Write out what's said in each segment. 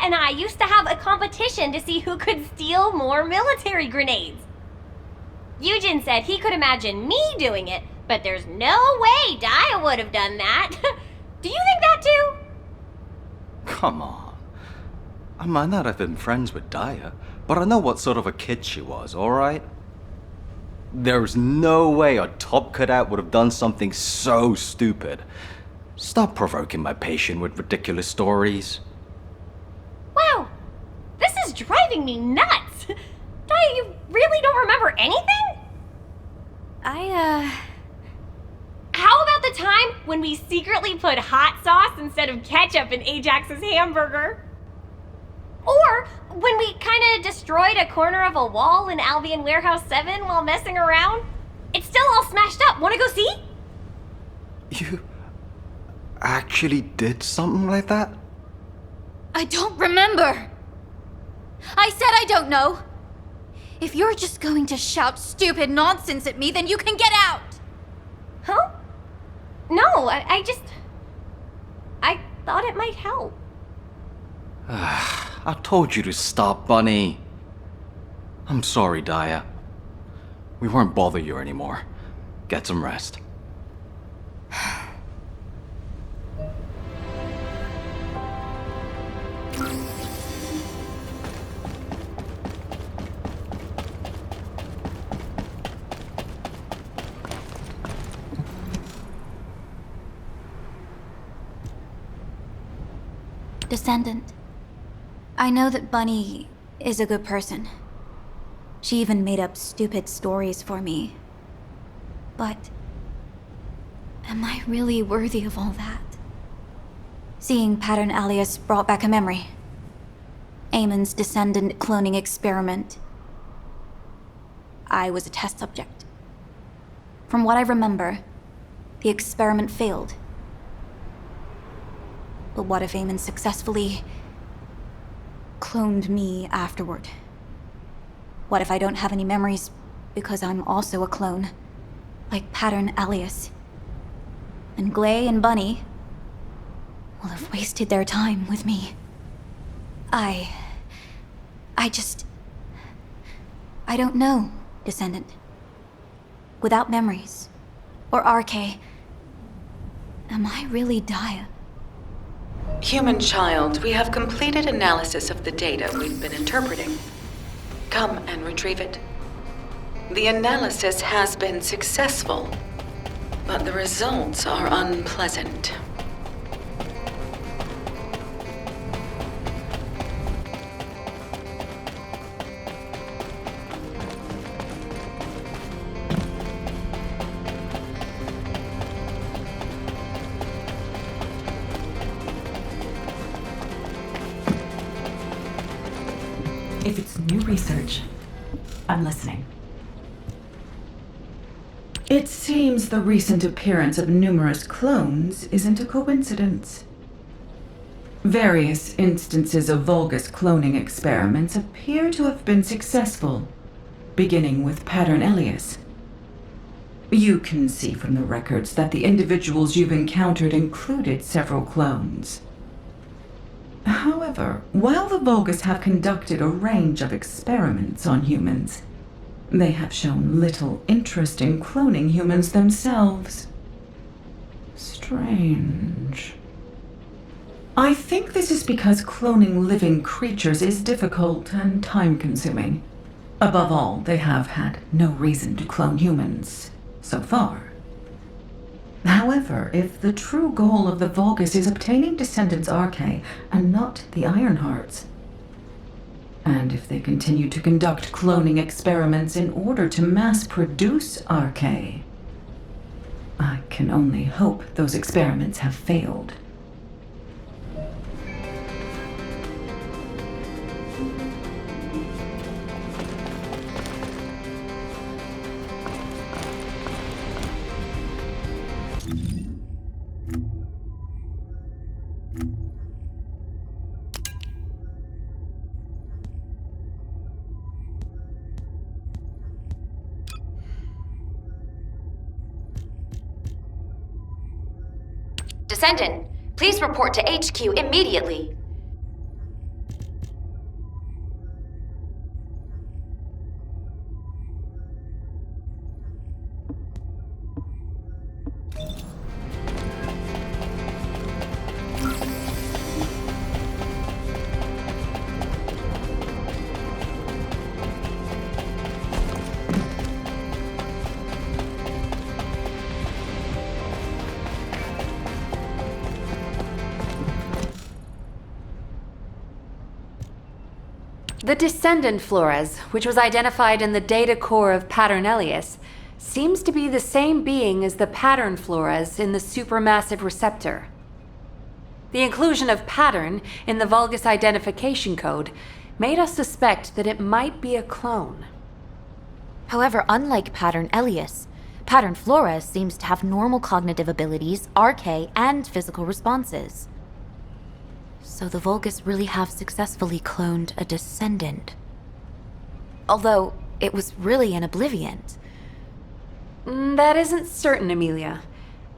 and I used to have a competition to see who could steal more military grenades. Eugen said he could imagine me doing it, but there's no way Dia would have done that. Do you think that too? Come on. I might not have been friends with Dia, but I know what sort of a kid she was, alright? There's no way a top cadet would have done something so stupid. Stop provoking my patient with ridiculous stories. Wow, this is driving me nuts. Dia, you really don't remember anything? How about the time when we secretly put hot sauce instead of ketchup in Ajax's hamburger? Or when we kinda destroyed a corner of a wall in Albion Warehouse 7 while messing around? It's still all smashed up. Wanna go see? You actually did something like that? I don't remember. I said I don't know. If you're just going to shout stupid nonsense at me, then you can get out! Huh? No, I thought it might help. I told you to stop, Bunny. I'm sorry, Dia. We won't bother you anymore. Get some rest. Descendant, I know that Bunny is a good person. She even made up stupid stories for me. But am I really worthy of all that? Seeing Pattern Alias brought back a memory. Eamon's Descendant cloning experiment. I was a test subject. From what I remember, the experiment failed. But what if Eamon successfully cloned me afterward? What if I don't have any memories because I'm also a clone, like Pattern Alias? And Glay and Bunny will have wasted their time with me. I don't know, Descendant. Without memories, or RK, am I really Dia? Human child, we have completed analysis of the data we've been interpreting. Come and retrieve it. The analysis has been successful, but the results are unpleasant. If it's new research, I'm listening. It seems the recent appearance of numerous clones isn't a coincidence. Various instances of Vulgus cloning experiments appear to have been successful, beginning with Pattern Alias. You can see from the records that the individuals you've encountered included several clones. However, while the Vulgus have conducted a range of experiments on humans, they have shown little interest in cloning humans themselves. Strange. I think this is because cloning living creatures is difficult and time-consuming. Above all, they have had no reason to clone humans, so far. However, if the true goal of the Vulgus is obtaining Descendants RK and not the Ironhearts, and if they continue to conduct cloning experiments in order to mass-produce RK, I can only hope those experiments have failed. Descendant, please report to HQ immediately. The Descendant Flores, which was identified in the data core of Paternelius, seems to be the same being as the Pattern Flores in the supermassive receptor. The inclusion of pattern in the Vulgus identification code made us suspect that it might be a clone. However, unlike Pattern Elias, Pattern Flores seems to have normal cognitive abilities, RK, and physical responses. So the Vulgus really have successfully cloned a Descendant. Although, it was really an Obliviant. That isn't certain, Amelia.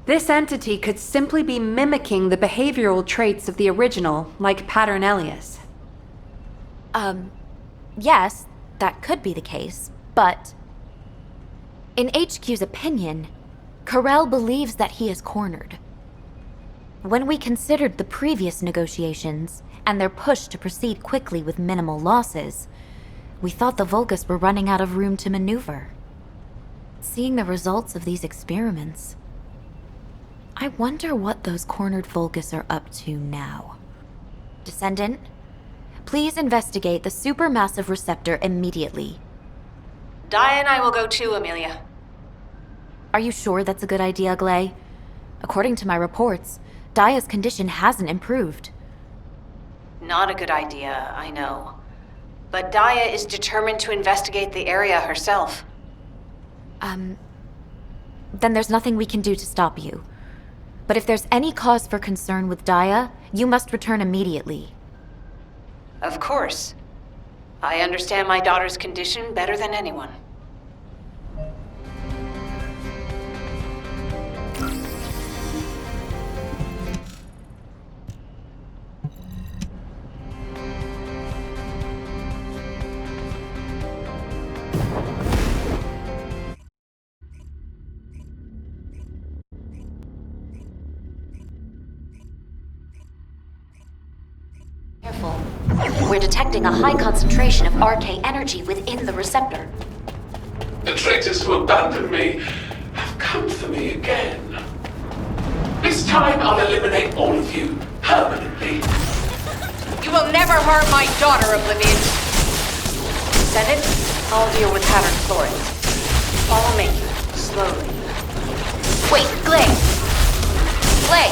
This entity could simply be mimicking the behavioral traits of the original, like Pattern Elias. Yes, that could be the case, but... in HQ's opinion, Carell believes that he is cornered. When we considered the previous negotiations, and their push to proceed quickly with minimal losses, we thought the Vulgus were running out of room to maneuver. Seeing the results of these experiments, I wonder what those cornered Vulgus are up to now. Descendant, please investigate the supermassive receptor immediately. Dia and I will go too, Amelia. Are you sure that's a good idea, Glay? According to my reports, Dia's condition hasn't improved. Not a good idea, I know. But Dia is determined to investigate the area herself. Then there's nothing we can do to stop you. But if there's any cause for concern with Dia, you must return immediately. Of course. I understand my daughter's condition better than anyone. Careful. We're detecting a high concentration of RK energy within the receptor. The traitors who abandoned me have come for me again. This time I'll eliminate all of you permanently. You will never harm my daughter, Oblivion. Descendant, I'll deal with Pattern Flores. Follow me, slowly. Wait, Glay! Glay,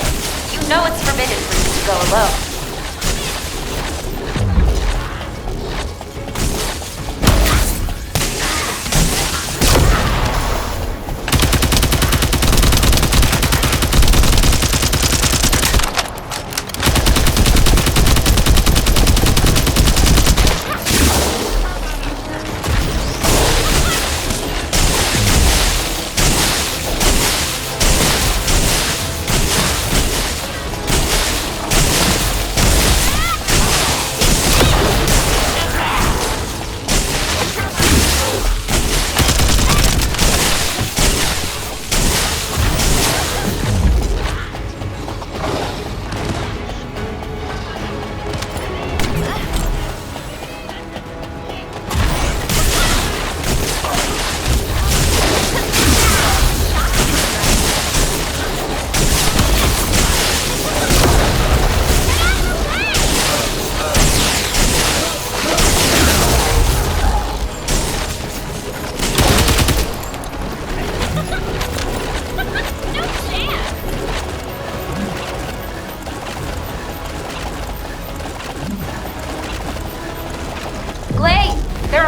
you know it's forbidden for you to go alone.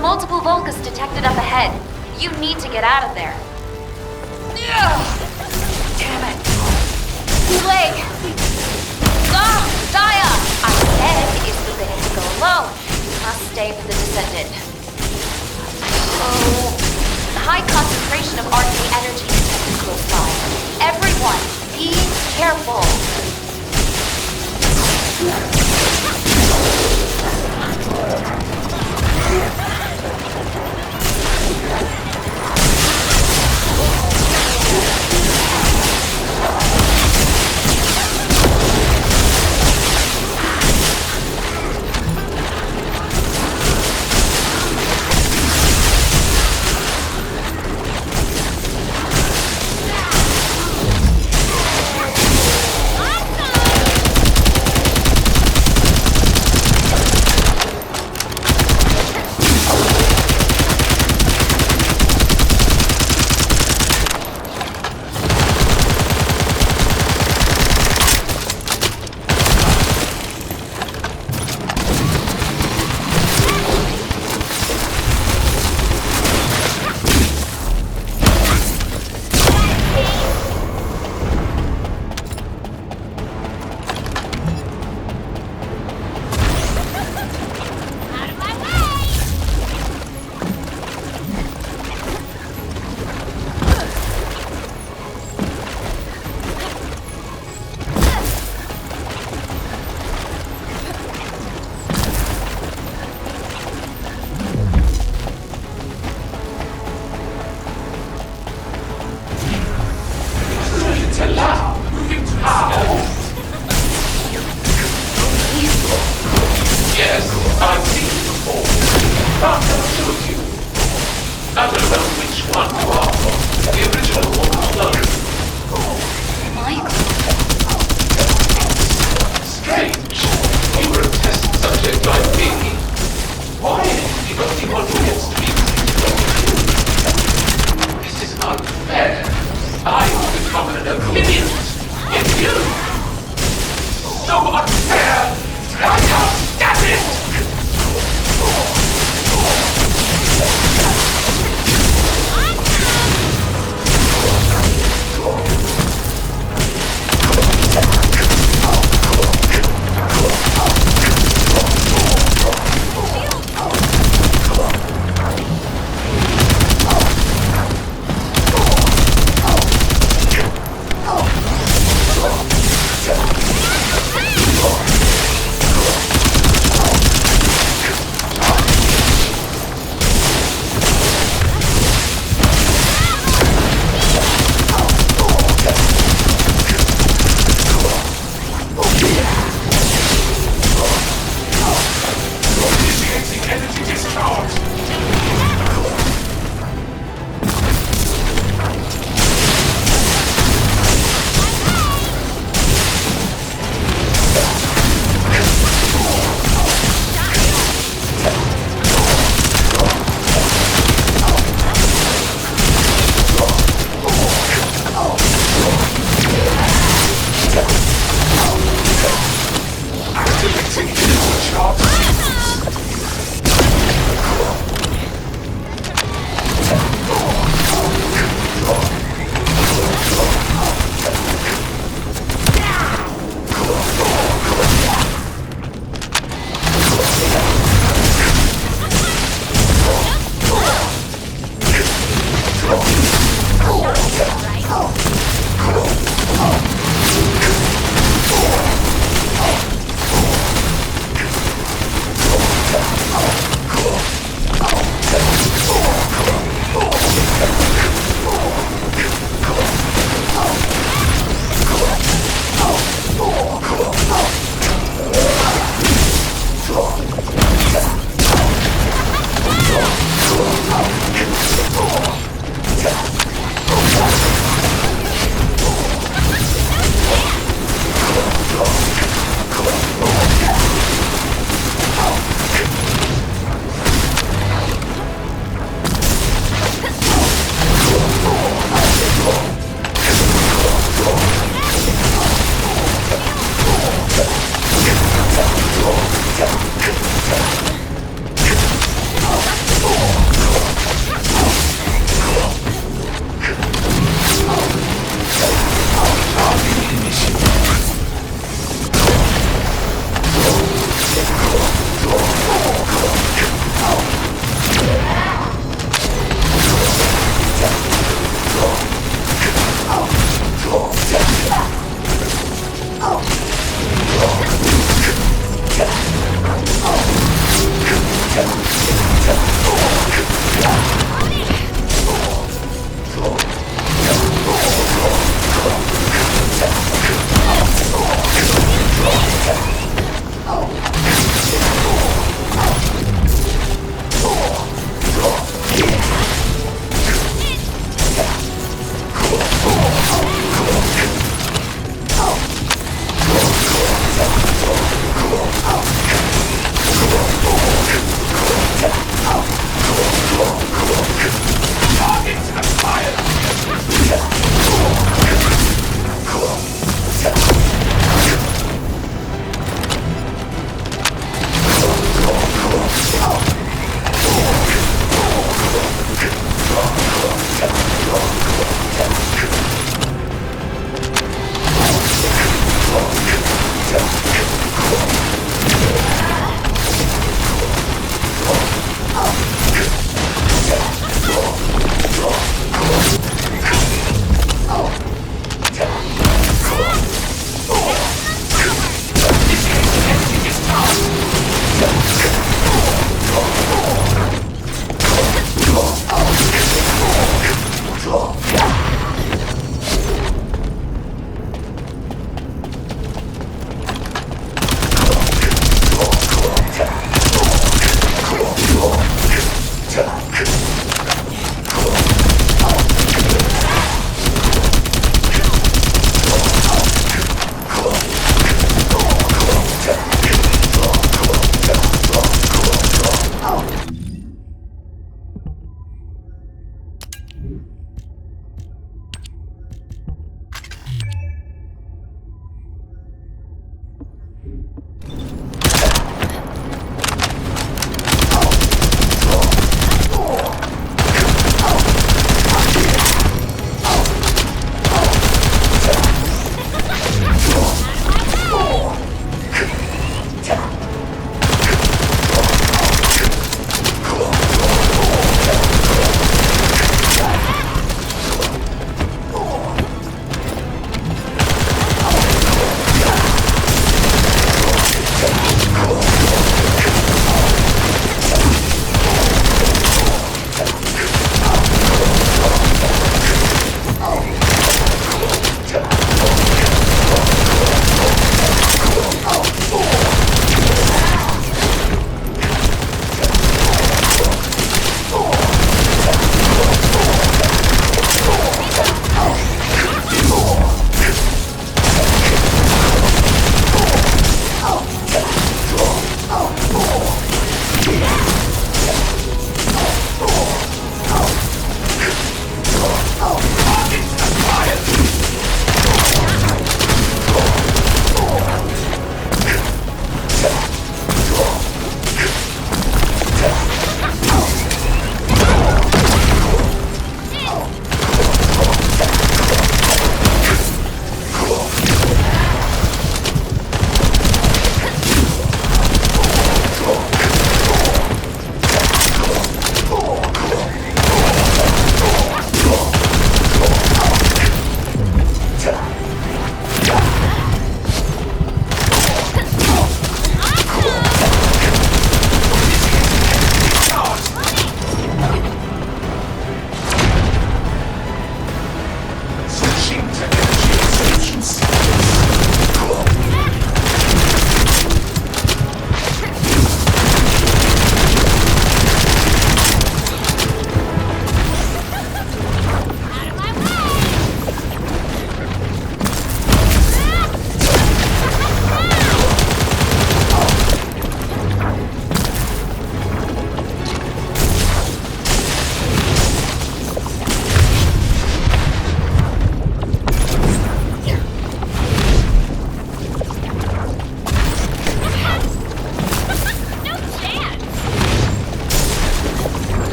Multiple Vulgus detected up ahead. You need to get out of there. Damn it. Blake! Dia! I said it's forbidden to go alone. You must stay with the Descendant. Oh, high concentration of RK energy detected close by. Everyone, be careful.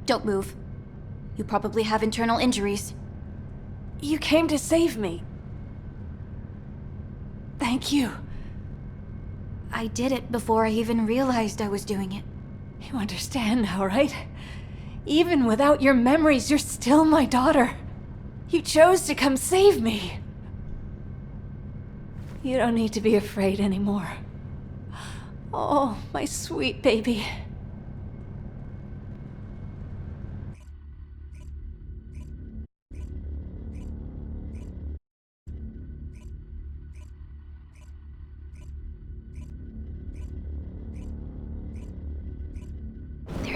Don't move. You probably have internal injuries. You came to save me. Thank you. I did it before I even realized I was doing it. You understand now, right? Even without your memories, you're still my daughter. You chose to come save me. You don't need to be afraid anymore. Oh, my sweet baby.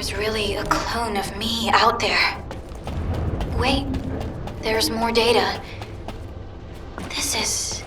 There's really a clone of me out there. Wait, there's more data. This is...